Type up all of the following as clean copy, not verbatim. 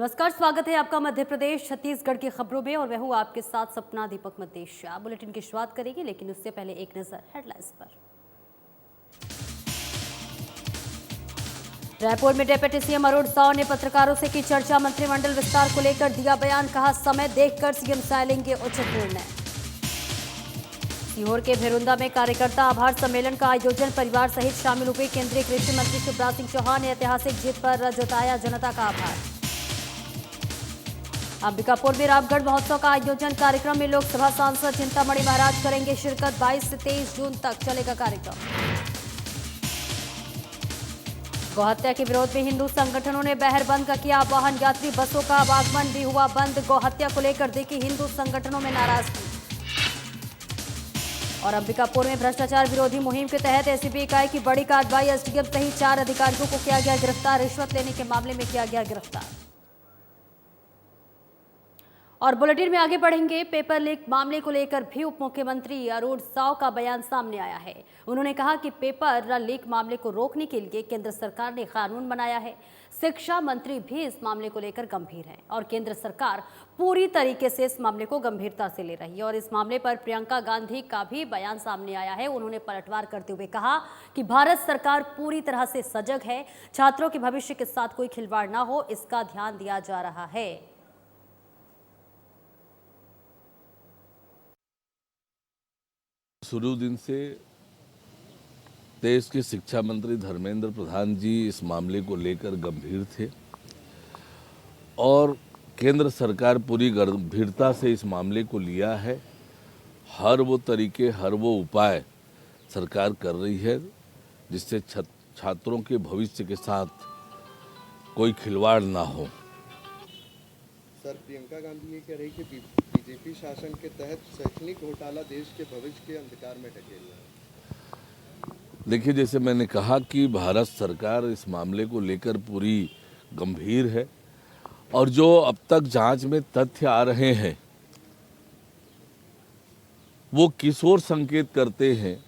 नमस्कार, स्वागत है आपका मध्य प्रदेश छत्तीसगढ़ की खबरों में और मैं हूं आपके साथ सपना दीपक मदेशिया। बुलेटिन की शुरुआत करेंगे, लेकिन उससे पहले एक नजर हेडलाइंस पर। रायपुर में डिप्टी सीएम अरुण साव ने पत्रकारों से की चर्चा। मंत्रिमंडल विस्तार को लेकर दिया बयान, कहा समय देखकर सीएम साय लेंगे उचित निर्णय। सीहोर के भेरुंदा में कार्यकर्ता आभार सम्मेलन का आयोजन, परिवार सहित शामिल हुए केंद्रीय कृषि मंत्री शिवराज सिंह चौहान ने ऐतिहासिक जीत पर जताया जनता का आभार। अंबिकापुर में रामगढ़ महोत्सव का आयोजन, कार्यक्रम में लोकसभा सांसद चिंतामणि महाराज करेंगे शिरकत। 22 से 23 जून तक चलेगा कार्यक्रम। गौहत्या के विरोध में हिंदू संगठनों ने बहर बंद का किया आह्वान, यात्री बसों का आवागमन भी हुआ बंद। गौहत्या को लेकर देखी हिंदू संगठनों में नाराजगी। और अंबिकापुर में भ्रष्टाचार विरोधी मुहिम के तहत एसीबी इकाई की बड़ी कार्रवाई, एसडीएम सहित 4 अधिकारियों को किया गया गिरफ्तार। रिश्वत लेने के मामले में किया गया गिरफ्तार। और बुलेटिन में आगे बढ़ेंगे। पेपर लीक मामले को लेकर भी उप मुख्यमंत्री अरुण साव का बयान सामने आया है। उन्होंने कहा कि पेपर लीक मामले को रोकने के लिए केंद्र सरकार ने कानून बनाया है। शिक्षा मंत्री भी इस मामले को लेकर गंभीर हैं और केंद्र सरकार पूरी तरीके से इस मामले को गंभीरता से ले रही है। और इस मामले पर प्रियंका गांधी का भी बयान सामने आया है। उन्होंने पलटवार करते हुए कहा कि भारत सरकार पूरी तरह से सजग है, छात्रों के भविष्य के साथ कोई खिलवाड़ न हो, इसका ध्यान दिया जा रहा है। शुरू दिन से देश के शिक्षा मंत्री धर्मेंद्र प्रधान जी इस मामले को लेकर गंभीर थे और केंद्र सरकार पूरी गंभीरता से इस मामले को लिया है। हर वो तरीके, हर वो उपाय सरकार कर रही है जिससे छात्रों के भविष्य के साथ कोई खिलवाड़ ना हो। सर, प्रियंका गांधी ये कह रही कि बीजेपी शासन के तहत शैक्षणिक घोटाला देश के भविष्य के अंधकार में ढकेल रहा है। देखिए, जैसे मैंने कहा कि भारत सरकार इस मामले को लेकर पूरी गंभीर है और जो अब तक जांच में तथ्य आ रहे हैं वो किस ओर संकेत करते हैं,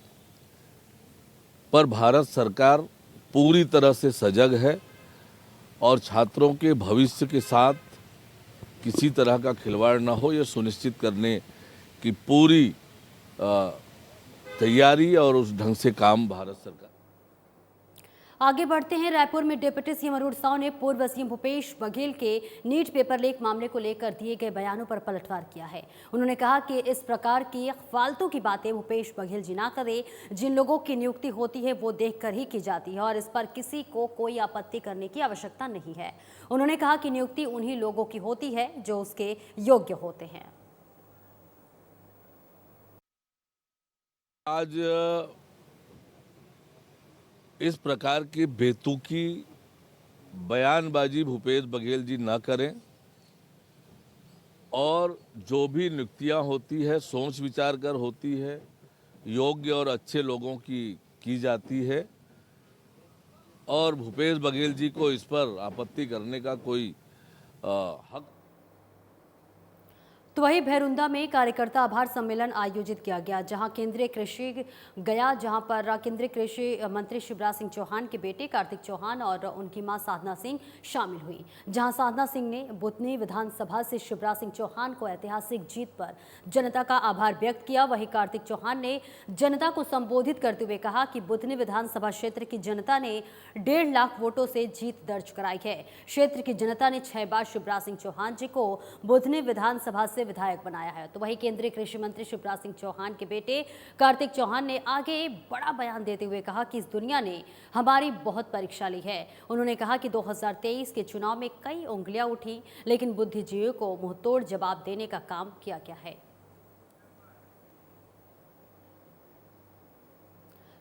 पर भारत सरकार पूरी तरह से सजग है और छात्रों के भविष्य के साथ किसी तरह का खिलवाड़ ना हो, यह सुनिश्चित करने की पूरी तैयारी और उस ढंग से काम भारत सरकार। आगे बढ़ते हैं। रायपुर में डिप्टी सीएम अरुण साव ने पूर्व सीएम भूपेश बघेल के नीट पेपर लीक मामले को लेकर दिए गए बयानों पर पलटवार किया है। उन्होंने कहा कि इस प्रकार की फालतू की बातें भूपेश बघेल जी ना करें। जिन लोगों की नियुक्ति होती है वो देखकर ही की जाती है और इस पर किसी को कोई आपत्ति करने की आवश्यकता नहीं है। उन्होंने कहा कि नियुक्ति उन्हीं लोगों की होती है जो उसके योग्य होते हैं। आज इस प्रकार की बेतुकी बयानबाजी भूपेश बघेल जी ना करें और जो भी नियुक्तियां होती है सोच विचार कर होती है, योग्य और अच्छे लोगों की जाती है और भूपेश बघेल जी को इस पर आपत्ति करने का कोई हक। तो वहीं भेरुंदा में कार्यकर्ता आभार सम्मेलन आयोजित किया गया, जहां केंद्रीय कृषि मंत्री शिवराज सिंह चौहान के बेटे कार्तिक चौहान और उनकी मां साधना सिंह शामिल हुई। जहां साधना सिंह ने बुधनी विधानसभा से शिवराज सिंह चौहान को ऐतिहासिक जीत पर जनता का आभार व्यक्त किया। वहीं कार्तिक चौहान ने जनता को संबोधित करते हुए कहा कि बुधनी विधानसभा क्षेत्र की जनता ने 1.5 लाख वोटों से जीत दर्ज कराई है। क्षेत्र की जनता ने 6 बार शिवराज सिंह चौहान जी को बुधनी विधानसभा से विधायक बनाया है। तो वहीं केंद्रीय कृषि मंत्री शिवराज सिंह चौहान के बेटे कार्तिक चौहान ने आगे बड़ा बयान देते हुए कहा कि इस दुनिया ने हमारी बहुत परीक्षा ली है। उन्होंने कहा कि 2023 के चुनाव में कई उंगलियां उठी, लेकिन बुद्धिजीवियों को मुंहतोड़ जवाब देने का काम किया गया है।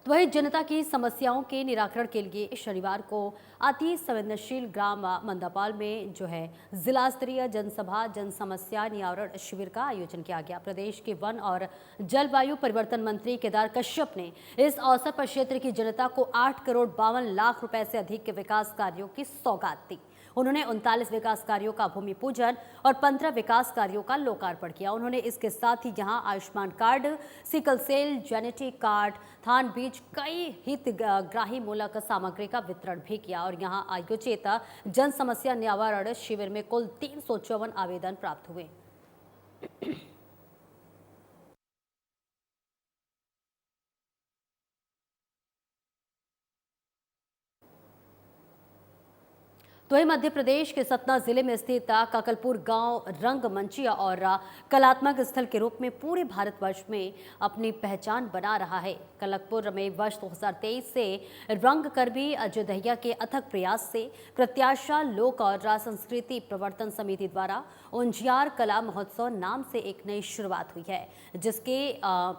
तो वही जनता की समस्याओं के निराकरण के लिए शनिवार को अति संवेदनशील ग्राम मंदापाल में जिला स्तरीय जनसभा जन समस्या निवारण शिविर का आयोजन किया गया। प्रदेश के वन और जलवायु परिवर्तन मंत्री केदार कश्यप ने इस अवसर पर क्षेत्र की जनता को 8 करोड़ 52 लाख रुपए से अधिक के विकास कार्यों की सौगात दी। उन्होंने 39 विकास कार्यों का भूमि पूजन और 15 विकास कार्यों का लोकार्पण किया। उन्होंने इसके साथ ही यहां Ayushman card, sickle cell, genetic card, थान बीज, कई हितग्राही मूलक सामग्री का वितरण भी किया और यहां आयोजित जन समस्या निवारण शिविर में कुल 354 आवेदन प्राप्त हुए। तो वहीं मध्य प्रदेश के सतना जिले में स्थित काकलपुर गांव रंगमंचिया और कलात्मक स्थल के रूप में पूरे भारतवर्ष में अपनी पहचान बना रहा है। कलकपुर में वर्ष 2023 से रंगकर्मी अजय दहिया के अथक प्रयास से प्रत्याशा लोक और संस्कृति प्रवर्तन समिति द्वारा उंजियार कला महोत्सव नाम से एक नई शुरुआत हुई है, जिसके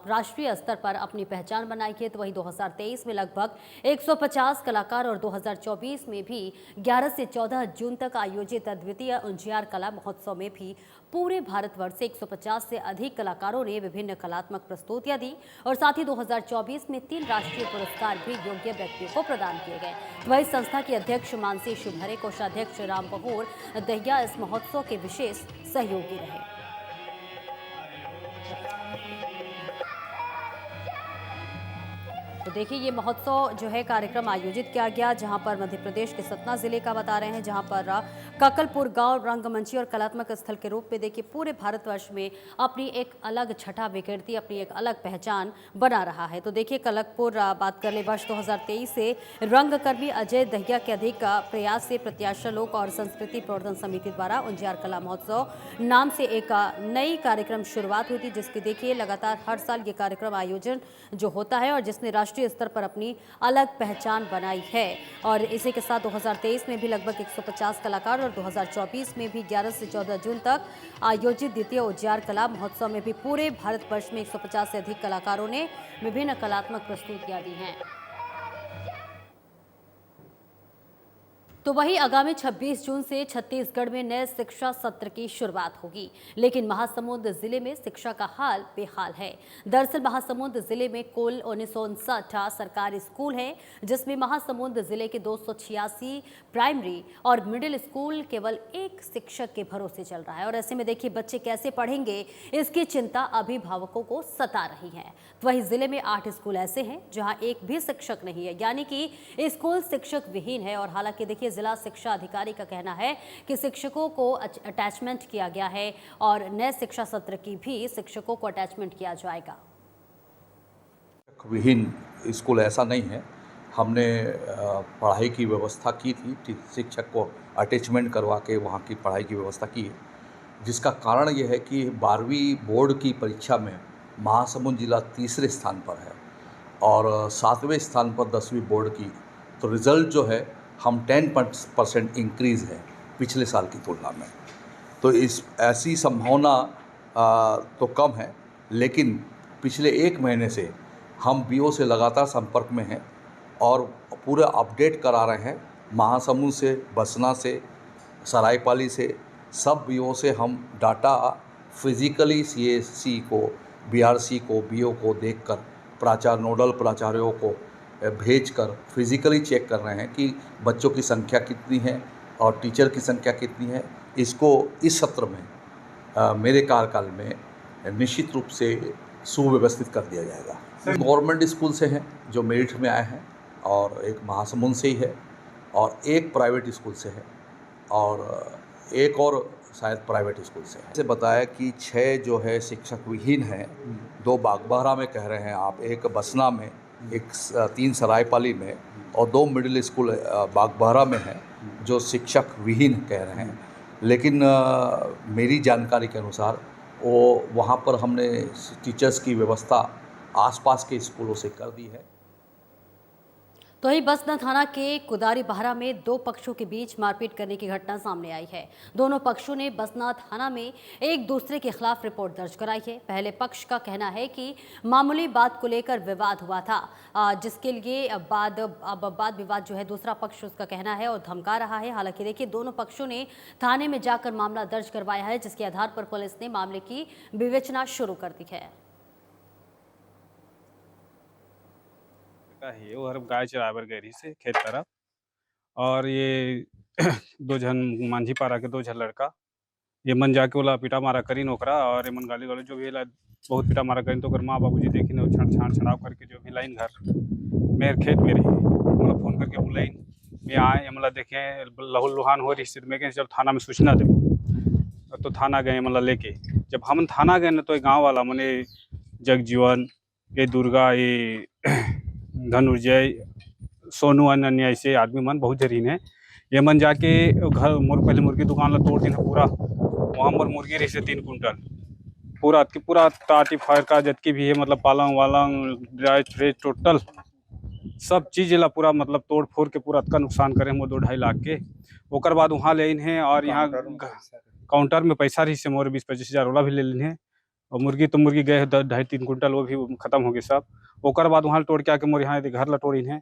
राष्ट्रीय स्तर पर अपनी पहचान बनाई है। तो वहीं 2023 में लगभग 150 कलाकार और 2024 में भी 11 से 14 जून तक आयोजित द्वितीय उंजियार कला महोत्सव में भी पूरे भारतवर्ष से 150 से अधिक कलाकारों ने विभिन्न कलात्मक प्रस्तुतियां दी और साथ ही 2024 में 3 राष्ट्रीय पुरस्कार भी योग्य व्यक्तियों को प्रदान किए गए। वही संस्था के अध्यक्ष मानसी शुभहरे, कोषाध्यक्ष राम बहूर दहिया इस महोत्सव के विशेष सहयोगी रहे। तो देखिए, ये महोत्सव जो है कार्यक्रम आयोजित किया गया, जहां पर मध्य प्रदेश के सतना जिले का बता रहे हैं, जहां पर काकलपुर गांव रंगमंची और कलात्मक स्थल के रूप में देखिए पूरे भारतवर्ष में अपनी एक अलग छटा विकृति, अपनी एक अलग पहचान बना रहा है। तो देखिए, कलकपुर बात कर ले, वर्ष 2023 से रंगकर्मी अजय दहिया के अधिक प्रयास से प्रत्याशा लोक और संस्कृति प्रवर्तन समिति द्वारा उंजियार कला महोत्सव नाम से एक नई कार्यक्रम शुरुआत हुई थी, जिसकी देखिए लगातार हर साल ये कार्यक्रम आयोजन जो होता है और जिसने राष्ट्रीय स्तर पर अपनी अलग पहचान बनाई है। और इसी के साथ 2023 में भी लगभग 150 कलाकार और 2024 में भी 11 से 14 जून तक आयोजित द्वितीय उंजियार कला महोत्सव में भी पूरे भारतवर्ष में 150 से अधिक कलाकारों ने विभिन्न कलात्मक प्रस्तुतियां दी हैं। तो वहीं आगामी 26 जून से छत्तीसगढ़ में नए शिक्षा सत्र की शुरुआत होगी, लेकिन महासमुंद जिले में शिक्षा का हाल बेहाल है। दरअसल महासमुंद जिले में कुल 1959 सरकारी स्कूल हैं, जिसमें महासमुंद जिले के 286 प्राइमरी और मिडिल स्कूल केवल एक शिक्षक के भरोसे चल रहा है। और ऐसे में देखिए बच्चे कैसे पढ़ेंगे, इसकी चिंता अभिभावकों को सता रही है। तो वहीं जिले में 8 स्कूल ऐसे हैं जहां एक भी शिक्षक नहीं है, यानी कि स्कूल शिक्षक विहीन है। और हालांकि देखिए जिला शिक्षा अधिकारी का कहना है कि शिक्षकों को अटैचमेंट किया गया है और नए शिक्षा सत्र की भी शिक्षकों को अटैचमेंट किया जाएगा। विहीन स्कूल ऐसा नहीं है। हमने पढ़ाई की व्यवस्था की थी, शिक्षक को अटैचमेंट करवा के वहाँ की पढ़ाई की व्यवस्था की है, जिसका कारण यह है कि 12वीं बोर्ड की परीक्षा में महासमुंद जिला तीसरे स्थान पर है और 7वें स्थान पर 10वीं बोर्ड की। तो रिज़ल्ट जो है हम 10% इंक्रीज़ है पिछले साल की तुलना में। तो इस ऐसी संभावना तो कम है, लेकिन पिछले 1 महीने से हम बीओ से लगातार संपर्क में हैं और पूरा अपडेट करा रहे हैं। महासमुंद से, बसना से, सरायपाली से, सब बीओ से हम डाटा फिज़िकली सीएससी को, बीआरसी को, बीओ को देखकर प्राचार्य, नोडल प्राचार्यों को भेजकर फिज़िकली चेक कर रहे हैं कि बच्चों की संख्या कितनी है और टीचर की संख्या कितनी है। इसको इस सत्र में मेरे कार्यकाल में निश्चित रूप से सुव्यवस्थित कर दिया जाएगा। गवर्नमेंट स्कूल से हैं जो मेरिट में आए हैं और एक महासमुंद से ही है और एक प्राइवेट स्कूल से है और एक और शायद प्राइवेट स्कूल से है। जैसे बताया कि 6 जो है शिक्षक विहीन हैं, 2 बागबाहरा में कह रहे हैं आप, एक बसना में, एक 3 सरायपाली में और 2 मिडिल स्कूल बागबाहरा में हैं जो शिक्षक विहीन कह रहे हैं। लेकिन मेरी जानकारी के अनुसार वहाँ पर हमने टीचर्स की व्यवस्था आसपास के स्कूलों से कर दी है। तो वहीं बसना थाना के कुदारी बहरा में 2 पक्षों के बीच मारपीट करने की घटना सामने आई है। दोनों पक्षों ने बसना थाना में एक दूसरे के खिलाफ रिपोर्ट दर्ज कराई है। पहले पक्ष का कहना है कि मामूली बात को लेकर विवाद हुआ था, जिसके लिए वाद विवाद जो है दूसरा पक्ष उसका कहना है और धमका रहा है। हालांकि देखिए दोनों पक्षों ने थाने में जाकर मामला दर्ज करवाया है, जिसके आधार पर पुलिस ने मामले की विवेचना शुरू कर दी है। है वो हर गाय चरावर गई से खेत तरफ और ये दो झन मांझी पारा के दो झन लड़का ये मन जाके ओला पिटा मारा करीन ओकरा और एमन गाली गलौज जो भी एला बहुत पिटा मारा करीन तो ओकर माँ बाबूजी देखिन और छाड़ करके जो भी लाइन घर मेरे खेत में रही मतलब फोन करके बुलाइन मैं आए मतलब देखे लहू लुहान हो रही स्थिति में कि जब थाना में सूचना दे तो थाना गए मतलब लेके जब हम थाना गए ना तो गांव वाला मने जगजीवन ये दुर्गा ये धनुर्जय सोनू अन्य ऐसे आदमी मन बहुत जरीन है ये मन जाके घर पहले मुर्गी दुकान ला तोड़ दिन पूरा वहाँ पर मुर्गी रही से 3 कुंटल पूरा टाटी फायर का जतकी भी है मतलब पालंग वालंग ड्राई फ्रेज टोटल सब चीज़ ला पूरा मतलब तोड़ फोड़ के पूरा अतका नुकसान करे हम 2-2.5 लाख के ओकर बाद वहाँ ले हैं और यहाँ काउंटर में पैसा रही से मोर 20-25 हज़ार वाला भी ले लेन है और मुर्गी गए 2.5-3 कुंटल वो भी खत्म हो गए सब ओकर बाद वहाँ तोड़ के आके मोर यहाँ घर ला तोड़ी हैं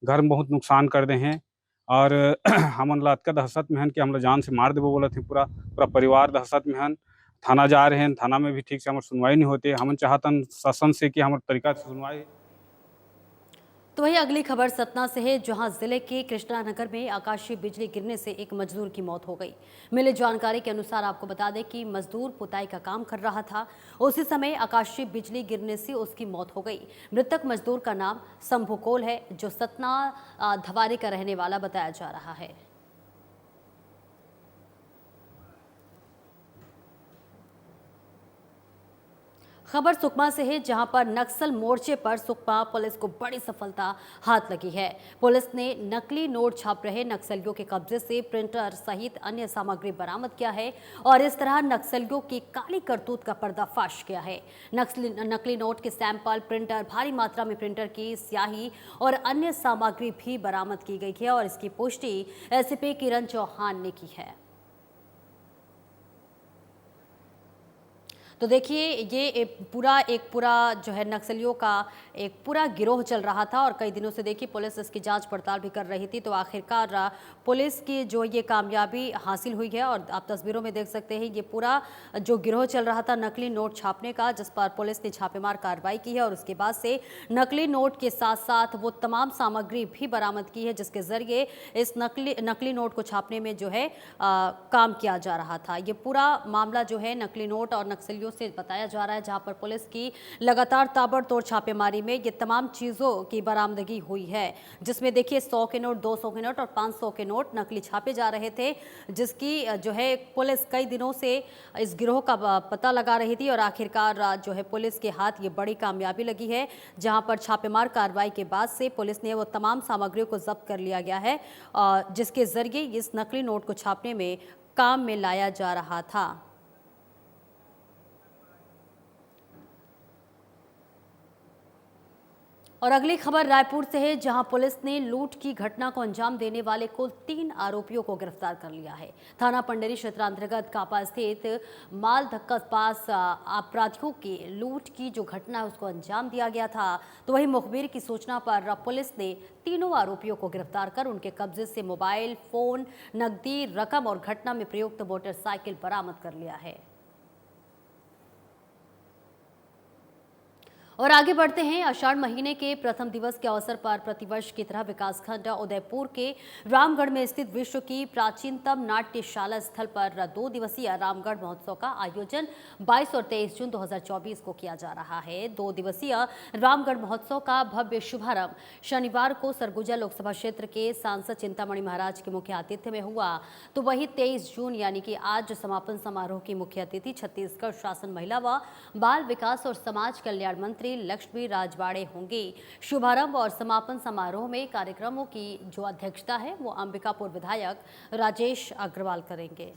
घर में बहुत नुकसान कर दे हैं और हमन ला अतका दहशत में हन कि हमला जान से मार देबो बोला थे पूरा परिवार दहशत में हन थाना जा रहे हैं थाना में भी ठीक से हमारे सुनवाई नहीं होते हमन चाहतन शासन से कि हमारे तरीका से सुनवाई। तो वही अगली खबर सतना से है जहां जिले के कृष्णानगर में आकाशीय बिजली गिरने से एक मजदूर की मौत हो गई। मिली जानकारी के अनुसार आपको बता दें कि मजदूर पुताई का काम कर रहा था, उसी समय आकाशीय बिजली गिरने से उसकी मौत हो गई। मृतक मजदूर का नाम शंभू कोल है जो सतना धवारी का रहने वाला बताया जा रहा है। खबर सुकमा से है जहां पर नक्सल मोर्चे पर सुकमा पुलिस को बड़ी सफलता हाथ लगी है। पुलिस ने नकली नोट छाप रहे नक्सलियों के कब्जे से प्रिंटर सहित अन्य सामग्री बरामद किया है और इस तरह नक्सलियों की काली करतूत का पर्दाफाश किया है। नकली नोट के सैंपल, प्रिंटर, भारी मात्रा में प्रिंटर की स्याही और अन्य सामग्री भी बरामद की गई है और इसकी पुष्टि एसीपी किरण चौहान ने की है। तो देखिए ये एक पूरा जो है नक्सलियों का एक पूरा गिरोह चल रहा था और कई दिनों से देखिए पुलिस इसकी जांच पड़ताल भी कर रही थी। तो आखिरकार पुलिस की जो ये कामयाबी हासिल हुई है और आप तस्वीरों में देख सकते हैं ये पूरा जो गिरोह चल रहा था नकली नोट छापने का, जिस पर पुलिस ने छापेमार कार्रवाई की है और उसके बाद से नकली नोट के साथ साथ वो तमाम सामग्री भी बरामद की है जिसके जरिए इस नकली नोट को छापने में जो है काम किया जा रहा था। ये पूरा मामला जो है नकली नोट और नक्सलियों से बताया जा रहा है जहां पर पुलिस की लगातार ताबड़तोड़ छापेमारी में ये तमाम चीजों की बरामदगी हुई है, जिसमें देखिए 100 के नोट, 200 के नोट और 500 के नोट नकली छापे जा रहे थे, जिसकी जो है पुलिस कई दिनों से इस गिरोह का पता लगा रही थी और आखिरकार जो है पुलिस के हाथ ये बड़ी कामयाबी लगी है जहां पर छापेमार कार्रवाई के बाद से पुलिस ने वो तमाम सामग्रियों को जब्त कर लिया गया है जिसके जरिए इस नकली नोट को छापने में काम में लाया जा रहा था। और अगली खबर रायपुर से है जहां पुलिस ने लूट की घटना को अंजाम देने वाले कुल 3 आरोपियों को गिरफ्तार कर लिया है। थाना पंडेरी क्षेत्रांतर्गत कापा स्थित माल धक्का पास अपराधियों की लूट की जो घटना है उसको अंजाम दिया गया था। तो वही मुखबिर की सूचना पर पुलिस ने तीनों आरोपियों को गिरफ्तार कर उनके कब्जे से मोबाइल फोन, नकदी रकम और घटना में प्रयुक्त मोटरसाइकिल बरामद कर लिया है। और आगे बढ़ते हैं। आषाढ़ महीने के प्रथम दिवस के अवसर पर प्रतिवर्ष की तरह विकासखंड उदयपुर के रामगढ़ में स्थित विश्व की प्राचीनतम नाट्यशाला स्थल पर 2 दिवसीय रामगढ़ महोत्सव का आयोजन 22 और 23 जून 2024 को किया जा रहा है। 2 दिवसीय रामगढ़ महोत्सव का भव्य शुभारंभ शनिवार को सरगुजा लोकसभा क्षेत्र के सांसद चिंतामणि महाराज के मुख्य आतिथ्य में हुआ। तो वही 23 जून यानी कि आज समापन समारोह की मुख्य अतिथि छत्तीसगढ़ शासन महिला व बाल विकास और समाज कल्याण मंत्री लक्ष्मी राजवाड़े होंगी। शुभारंभ और समापन समारोह में कार्यक्रमों की जो अध्यक्षता है वो अंबिकापुर विधायक राजेश अग्रवाल करेंगे।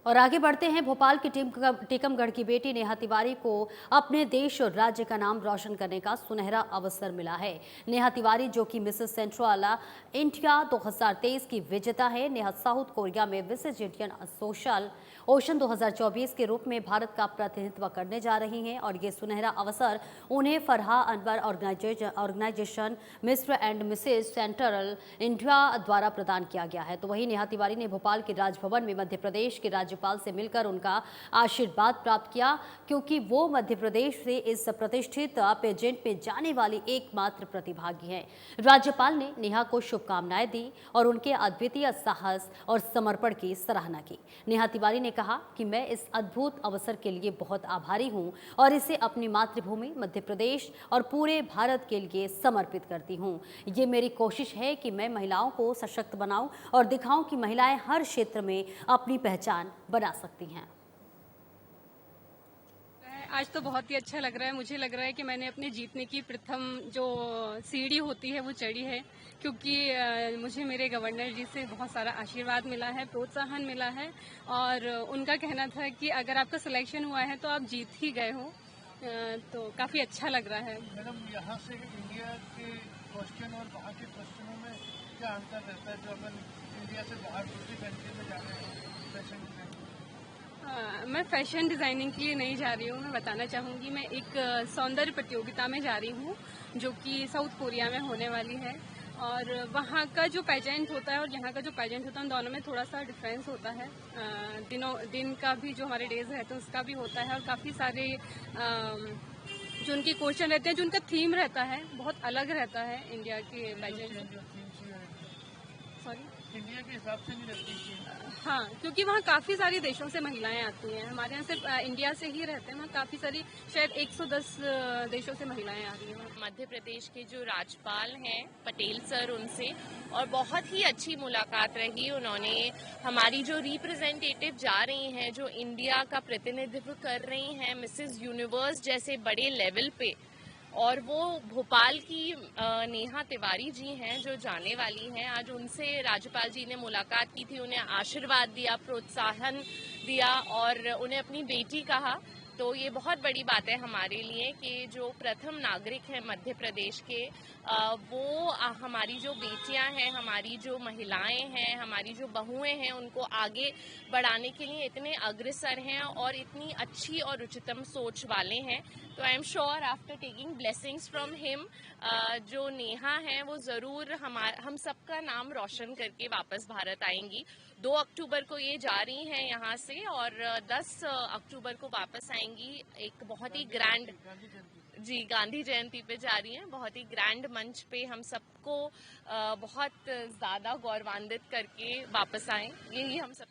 और आगे बढ़ते हैं। भोपाल की टीकमगढ़ की बेटी नेहा तिवारी को अपने देश और राज्य का नाम रोशन करने का सुनहरा अवसर मिला है। नेहा तिवारी जो कि मिसेस सेंट्रल इंडिया 2023 की विजेता है। नेहा साउथ कोरिया में मिसेस इंडियन ओशन 2024 के रूप में भारत का प्रतिनिधित्व करने जा रही हैं और ये सुनहरा अवसर उन्हें Farah Anwar organization mister and missus central India द्वारा प्रदान किया गया है। तो वही नेहा तिवारी ने भोपाल के राजभवन में मध्य प्रदेश के राज्य राज्यपाल से मिलकर उनका आशीर्वाद प्राप्त किया, क्योंकि वो मध्य प्रदेश से इस प्रतिष्ठित पेजेंट में जाने वाली एकमात्र प्रतिभागी हैं। राज्यपाल ने नेहा को शुभकामनाएं दी और उनके अद्वितीय साहस और समर्पण की सराहना की। नेहा तिवारी ने कहा कि मैं इस अद्भुत अवसर के लिए बहुत आभारी हूं और इसे अपनी मातृभूमि मध्य प्रदेश और पूरे भारत के लिए समर्पित करती हूं। ये मेरी कोशिश है कि मैं महिलाओं को सशक्त बनाऊं और दिखाऊं कि महिलाएं हर क्षेत्र में अपनी पहचान बना सकती हैं। आज तो बहुत ही अच्छा लग रहा है। मुझे लग रहा है कि मैंने अपने जीतने की प्रथम जो सीढ़ी होती है वो चढ़ी है, क्योंकि मुझे मेरे गवर्नर जी से बहुत सारा आशीर्वाद मिला है, प्रोत्साहन मिला है और उनका कहना था कि अगर आपका सिलेक्शन हुआ है तो आप जीत ही गए हो। तो काफ़ी अच्छा लग रहा है। मैडम, यहाँ से इंडिया के क्वेश्चन और वहाँ के क्वेश्चनों में क्या अंतर रहता है, जो अपन इंडिया से बाहर दूसरी कंट्री में जा रहे हैं फैशन डिजाइनिंग? मैं फैशन डिज़ाइनिंग के लिए नहीं जा रही हूँ। मैं बताना चाहूँगी, मैं एक सौंदर्य प्रतियोगिता में जा रही हूँ जो कि साउथ कोरिया में होने वाली है, और वहाँ का जो पेजेंट होता है और यहाँ का जो पेजेंट होता है उन दोनों में थोड़ा सा डिफरेंस होता है। दिन का भी जो हमारे डेज रहते हैं उसका भी होता है, और काफ़ी सारे जो उनके क्वेश्चन रहते हैं, जो उनका थीम रहता है बहुत अलग रहता है इंडिया के पेजेंट से। सॉरी, इंडिया के हिसाब से नहीं रहती। हाँ, क्योंकि वहाँ काफ़ी सारी देशों से महिलाएं आती हैं। हमारे यहाँ सिर्फ इंडिया से ही रहते हैं, वहाँ काफ़ी सारी, शायद 110 देशों से महिलाएं आ रही हैं। मध्य प्रदेश के जो राज्यपाल हैं पटेल सर, उनसे और बहुत ही अच्छी मुलाकात रही। उन्होंने हमारी जो रिप्रेजेंटेटिव जा रही हैं, जो इंडिया का प्रतिनिधित्व कर रही हैं मिसेस यूनिवर्स जैसे बड़े लेवल पे, और वो भोपाल की नेहा तिवारी जी हैं जो जाने वाली हैं, आज उनसे राज्यपाल जी ने मुलाकात की थी, उन्हें आशीर्वाद दिया, प्रोत्साहन दिया और उन्हें अपनी बेटी कहा। तो ये बहुत बड़ी बात है हमारे लिए कि जो प्रथम नागरिक हैं मध्य प्रदेश के, वो हमारी जो बेटियां हैं, हमारी जो महिलाएं हैं, हमारी जो बहुएं हैं, उनको आगे बढ़ाने के लिए इतने अग्रसर हैं और इतनी अच्छी और उच्चतम सोच वाले हैं। तो I am sure after taking blessings from him, जो नेहा हैं वो ज़रूर हम सबका नाम रोशन करके वापस भारत आएंगी। 2 अक्टूबर को ये जा रही हैं यहाँ से और 10 अक्टूबर को वापस आएंगी। एक बहुत ही ग्रैंड, जी, गांधी जयंती पे जा रही हैं, बहुत ही ग्रैंड मंच पे हम सबको बहुत ज़्यादा गौरवान्वित करके वापस आएं, यही हम सब।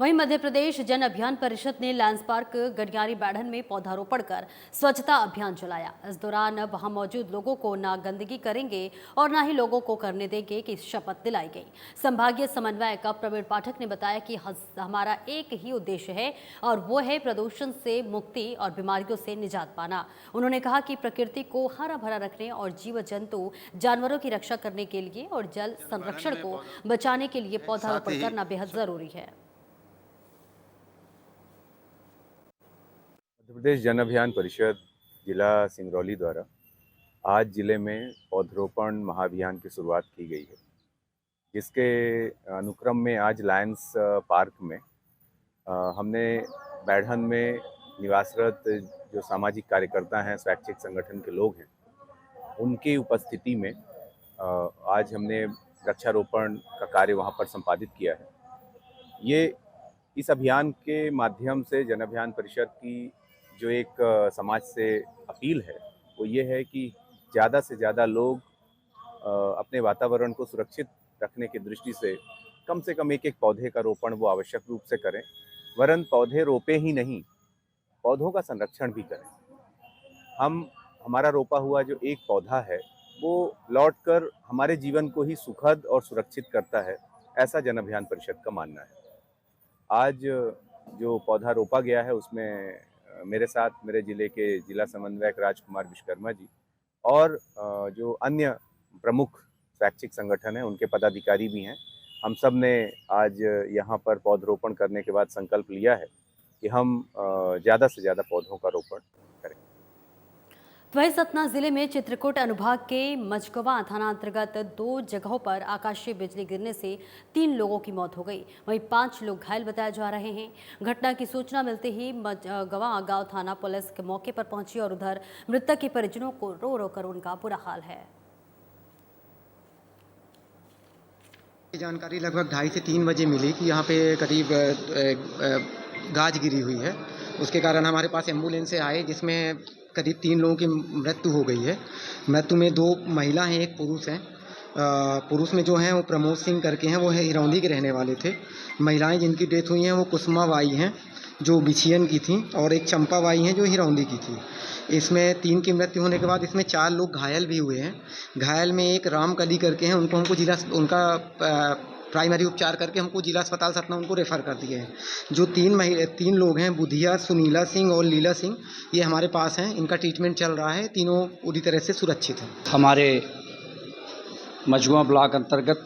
वहीं मध्य प्रदेश जन अभियान परिषद ने लायंस पार्क गनियारी बैढ़न में पौधारोपण कर स्वच्छता अभियान चलाया। इस दौरान वहां मौजूद लोगों को ना गंदगी करेंगे और ना ही लोगों को करने देंगे की शपथ दिलाई गई। संभागीय समन्वयक प्रवीण पाठक ने बताया कि हमारा एक ही उद्देश्य है और वो है प्रदूषण से मुक्ति और बीमारियों से निजात पाना। उन्होंने कहा कि प्रकृति को हरा भरा रखने और जीव जंतु जानवरों की रक्षा करने के लिए और जल संरक्षण को बचाने के लिए पौधारोपण करना बेहद जरूरी है। मध्य प्रदेश जन अभियान परिषद जिला सिंगरौली द्वारा आज जिले में पौधरोपण महाअभियान की शुरुआत की गई है, जिसके अनुक्रम में आज लायंस पार्क में हमने बैढ़न में निवासरत जो सामाजिक कार्यकर्ता हैं, स्वैच्छिक संगठन के लोग हैं, उनकी उपस्थिति में आज हमने वृक्षारोपण का कार्य वहाँ पर संपादित किया है। ये इस अभियान के माध्यम से जन अभियान परिषद की जो एक समाज से अपील है वो ये है कि ज़्यादा से ज़्यादा लोग अपने वातावरण को सुरक्षित रखने की दृष्टि से कम एक पौधे का रोपण वो आवश्यक रूप से करें, वरन पौधे रोपे ही नहीं, पौधों का संरक्षण भी करें। हमारा रोपा हुआ जो एक पौधा है वो लौटकर हमारे जीवन को ही सुखद और सुरक्षित करता है, ऐसा जन अभियान परिषद का मानना है। आज जो पौधा रोपा गया है उसमें मेरे साथ मेरे जिले के जिला समन्वयक राजकुमार विश्वकर्मा जी और जो अन्य प्रमुख स्वैच्छिक संगठन हैं उनके पदाधिकारी भी हैं। हम सब ने आज यहाँ पर पौधरोपण करने के बाद संकल्प लिया है कि हम ज़्यादा से ज़्यादा पौधों का रोपण करें। वहीं सतना जिले में चित्रकूट अनुभाग के मझगवा थाना अंतर्गत 2 जगहों पर आकाशीय बिजली गिरने से 3 लोगों की मौत हो गई, वहीं 5 लोग घायल बताए जा रहे हैं। घटना की सूचना मिलते ही मझगवा गांव थाना पुलिस के मौके पर पहुंची और उधर मृतक के परिजनों को रो रो कर उनका बुरा हाल है। जानकारी लगभग 2:30 से 3 बजे मिली कि यहाँ पे करीब गाज गिरी हुई है। उसके कारण हमारे पास एम्बुलेंस से आए, जिसमें करीब 3 लोगों की मृत्यु हो गई है। मृत्यु में 2 महिला हैं, 1 पुरुष हैं। पुरुष में जो हैं वो प्रमोद सिंह करके हैं, वो है हिरौंदी के रहने वाले थे। महिलाएं जिनकी डेथ हुई हैं वो कुसुमा बाई हैं जो बिछियन की थी, और एक चंपा बाई हैं जो हिरौंदी की थी। इसमें 3 की मृत्यु होने के बाद इसमें 4 लोग घायल भी हुए हैं। घायल में एक रामकली करके हैं, उनको हमको उनका प्राइमरी उपचार करके हमको जिला अस्पताल सतना उनको रेफ़र कर दिए हैं। जो 3 लोग हैं, बुधिया, सुनीला सिंह और लीला सिंह, ये हमारे पास हैं। इनका ट्रीटमेंट चल रहा है। तीनों पूरी तरह से सुरक्षित हैं। हमारे मझुआ ब्लॉक अंतर्गत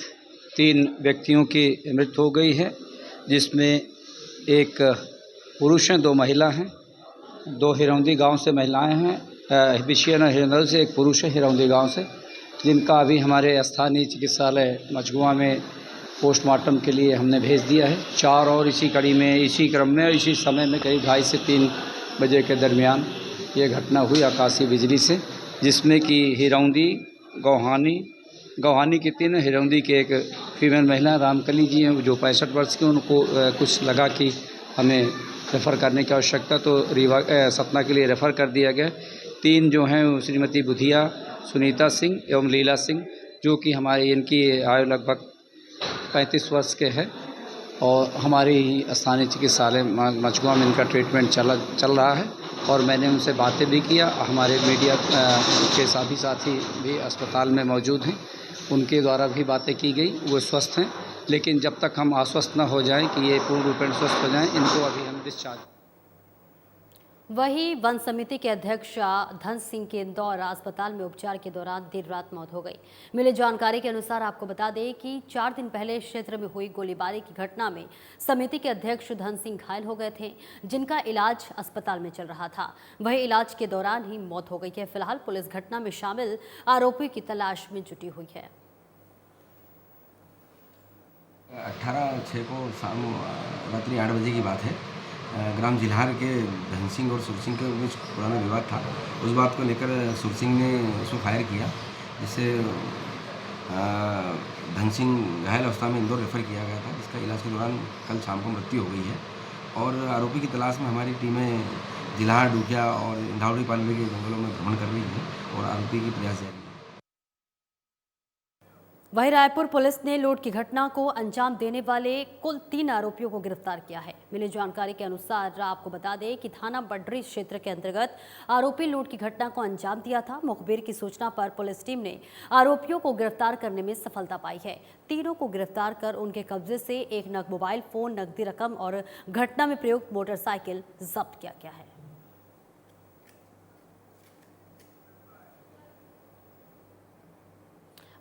3 व्यक्तियों की मृत्यु हो गई है, जिसमें एक पुरुष हैं, 2 महिला हैं। 2 हिरौंदी गांव से महिलाएं हैं, बिछियन और हिरौंदी से। एक पुरुष है हिरौंदी गांव से, जिनका अभी हमारे स्थानीय चिकित्सालय मझुआ में पोस्टमार्टम के लिए हमने भेज दिया है। 4 और इसी कड़ी में, इसी क्रम में और इसी समय में करीब 2:30 से 3 बजे के दरमियान ये घटना हुई आकाशीय बिजली से, जिसमें कि हिरौंदी, गौहानी की 3, हिरौंदी के एक फीमेल महिला रामकली जी हैं जो 65 वर्ष की। उनको कुछ लगा कि हमें रेफ़र करने की आवश्यकता, तो सतना के लिए रेफ़र कर दिया गया। 3 जो हैं श्रीमती बुधिया, सुनीता सिंह एवं लीला सिंह, जो कि हमारे इनकी आयु लगभग 35 वर्ष के है, और हमारे ही स्थानीय चिकित्सालय मझुआ में इनका ट्रीटमेंट चल रहा है। और मैंने उनसे बातें भी किया। हमारे मीडिया के साथी भी अस्पताल में मौजूद हैं, उनके द्वारा भी बातें की गई। वो स्वस्थ हैं, लेकिन जब तक हम आश्वस्त न हो जाएं कि ये पूर्ण रूप से स्वस्थ हो जाएं, इनको अभी हम डिस्चार्ज। वहीं वन समिति के अध्यक्ष धन सिंह के इंदौर अस्पताल में उपचार के दौरान देर रात मौत हो गई। मिली जानकारी के अनुसार आपको बता दें कि 4 दिन पहले क्षेत्र में हुई गोलीबारी की घटना में समिति के अध्यक्ष धन सिंह घायल हो गए थे, जिनका इलाज अस्पताल में चल रहा था। वहीं इलाज के दौरान ही मौत हो गई है। फिलहाल पुलिस घटना में शामिल आरोपी की तलाश में जुटी हुई है। 18/6 को शाम रात्रि 8 बजे की बात है। ग्राम जिल्हार के धन सिंह और सुर सिंह के बीच पुराना विवाद था। उस बात को लेकर सुर सिंह ने उसको फायर किया, जिससे धन सिंह घायल अवस्था में इंदौर रेफ़र किया गया था, जिसका इलाज के दौरान कल शाम को मृत्यु हो गई है। और आरोपी की तलाश में हमारी टीमें जिल्हार, डूकिया और इंधावड़ी पालवे के जंगलों में भ्रमण कर रही है और आरोपी की प्रयास जारी है। वहीं रायपुर पुलिस ने लूट की घटना को अंजाम देने वाले कुल 3 आरोपियों को गिरफ्तार किया है। मिली जानकारी के अनुसार आपको बता दें कि थाना बड्री क्षेत्र के अंतर्गत आरोपी लूट की घटना को अंजाम दिया था। मुखबिर की सूचना पर पुलिस टीम ने आरोपियों को गिरफ्तार करने में सफलता पाई है। तीनों को गिरफ्तार कर उनके कब्जे से 1 नग मोबाइल फोन, नकदी रकम और घटना में प्रयुक्त मोटरसाइकिल जब्त किया गया है।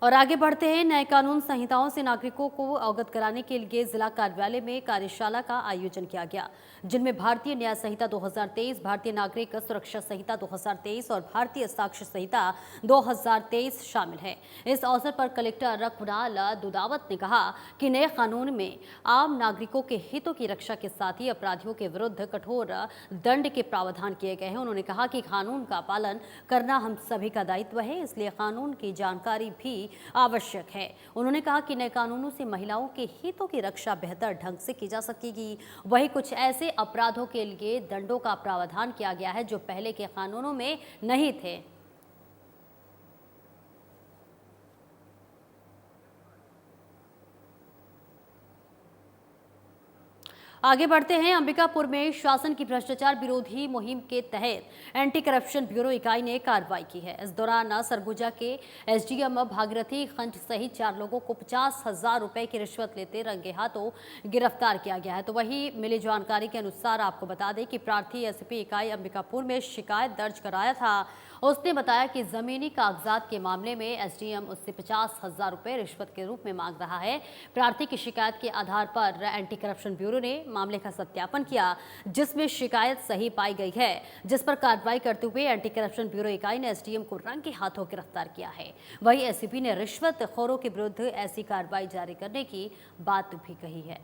और आगे बढ़ते हैं। नए कानून संहिताओं से नागरिकों को अवगत कराने के लिए जिला कार्यालय में कार्यशाला का आयोजन किया गया, जिनमें भारतीय न्याय संहिता 2023, भारतीय नागरिक सुरक्षा संहिता 2023 और भारतीय साक्ष्य संहिता 2023 शामिल है। इस अवसर पर कलेक्टर रखुनाल दुदावत ने कहा कि नए कानून में आम नागरिकों के हितों की रक्षा के साथ ही अपराधियों के विरुद्ध कठोर दंड के प्रावधान किए गए हैं। उन्होंने कहा कि कानून का पालन करना हम सभी का दायित्व है, इसलिए कानून की जानकारी भी आवश्यक है। उन्होंने कहा कि नए कानूनों से महिलाओं के हितों की रक्षा बेहतर ढंग से की जा सकेगी। वहीं कुछ ऐसे अपराधों के लिए दंडों का प्रावधान किया गया है जो पहले के कानूनों में नहीं थे। आगे बढ़ते हैं। अंबिकापुर में शासन की भ्रष्टाचार विरोधी मुहिम के तहत एंटी करप्शन ब्यूरो इकाई ने कार्रवाई की है। इस दौरान सरगुजा के एसडीएम भागीरथी खंड सहित 4 लोगों को 50,000 रुपए की रिश्वत लेते रंगे हाथों गिरफ्तार किया गया है। तो वहीं मिली जानकारी के अनुसार आपको बता दें कि प्रार्थी एसपी इकाई अंबिकापुर में शिकायत दर्ज कराया था। उसने बताया कि जमीनी कागजात के मामले में एसडीएम उससे 50,000 रुपए रिश्वत के रूप में मांग रहा है। प्रार्थी की शिकायत के आधार पर एंटी करप्शन ब्यूरो ने मामले का सत्यापन किया, जिसमें शिकायत सही पाई गई है, जिस पर कार्रवाई करते हुए एंटी करप्शन ब्यूरो इकाई ने एसडीएम को रंगे हाथों गिरफ्तार किया है। वहीं एसीपी ने रिश्वतखोरों के विरुद्ध ऐसी कार्रवाई जारी करने की बात भी कही है।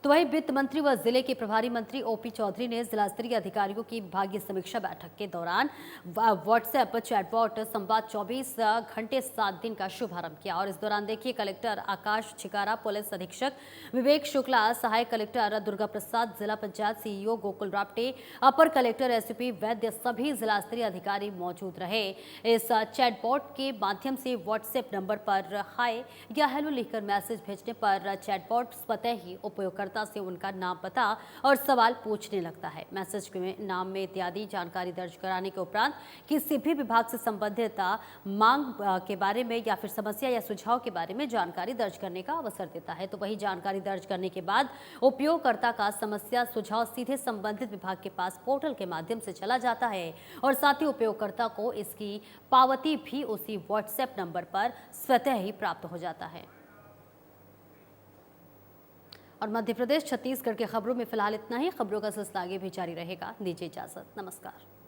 तो वहीं वित्त मंत्री व जिले के प्रभारी मंत्री ओपी चौधरी ने जिला स्तरीय अधिकारियों की विभागीय समीक्षा बैठक के दौरान व्हाट्सएप चैटबॉट संवाद 24 घंटे 7 दिन का शुभारंभ किया। और इस दौरान देखिए कलेक्टर आकाश छिकारा, पुलिस अधीक्षक विवेक शुक्ला, सहायक कलेक्टर दुर्गा प्रसाद, जिला पंचायत सीईओ गोकुल राप्टे, अपर कलेक्टर एसपी वैद्य सभी जिला स्तरीय अधिकारी मौजूद रहे। इस चैटबॉट के माध्यम से व्हाट्सएप नंबर पर हाय या हेलो लिखकर मैसेज भेजने पर चैटबॉट स्वतः ही उपयोगकर्ता से उनका नाम, पता और सवाल पूछने लगता है। मैसेज में नाम में इत्यादि जानकारी दर्ज कराने के उपरांत किसी भी विभाग से संबंधित मांग के बारे में या फिर समस्या या सुझाव के बारे में जानकारी दर्ज करने का अवसर देता है। तो वही जानकारी दर्ज करने के बाद उपयोगकर्ता का समस्या सुझाव सीधे संबंधित विभाग के पास पोर्टल के माध्यम से चला जाता है और साथ ही उपयोगकर्ता को इसकी पावती भी उसी व्हाट्सएप नंबर पर स्वतः ही प्राप्त हो जाता है। और मध्य प्रदेश छत्तीसगढ़ के खबरों में फिलहाल इतना ही। खबरों का सिलसिला आगे भी जारी रहेगा। दीजिए इजाजत। नमस्कार।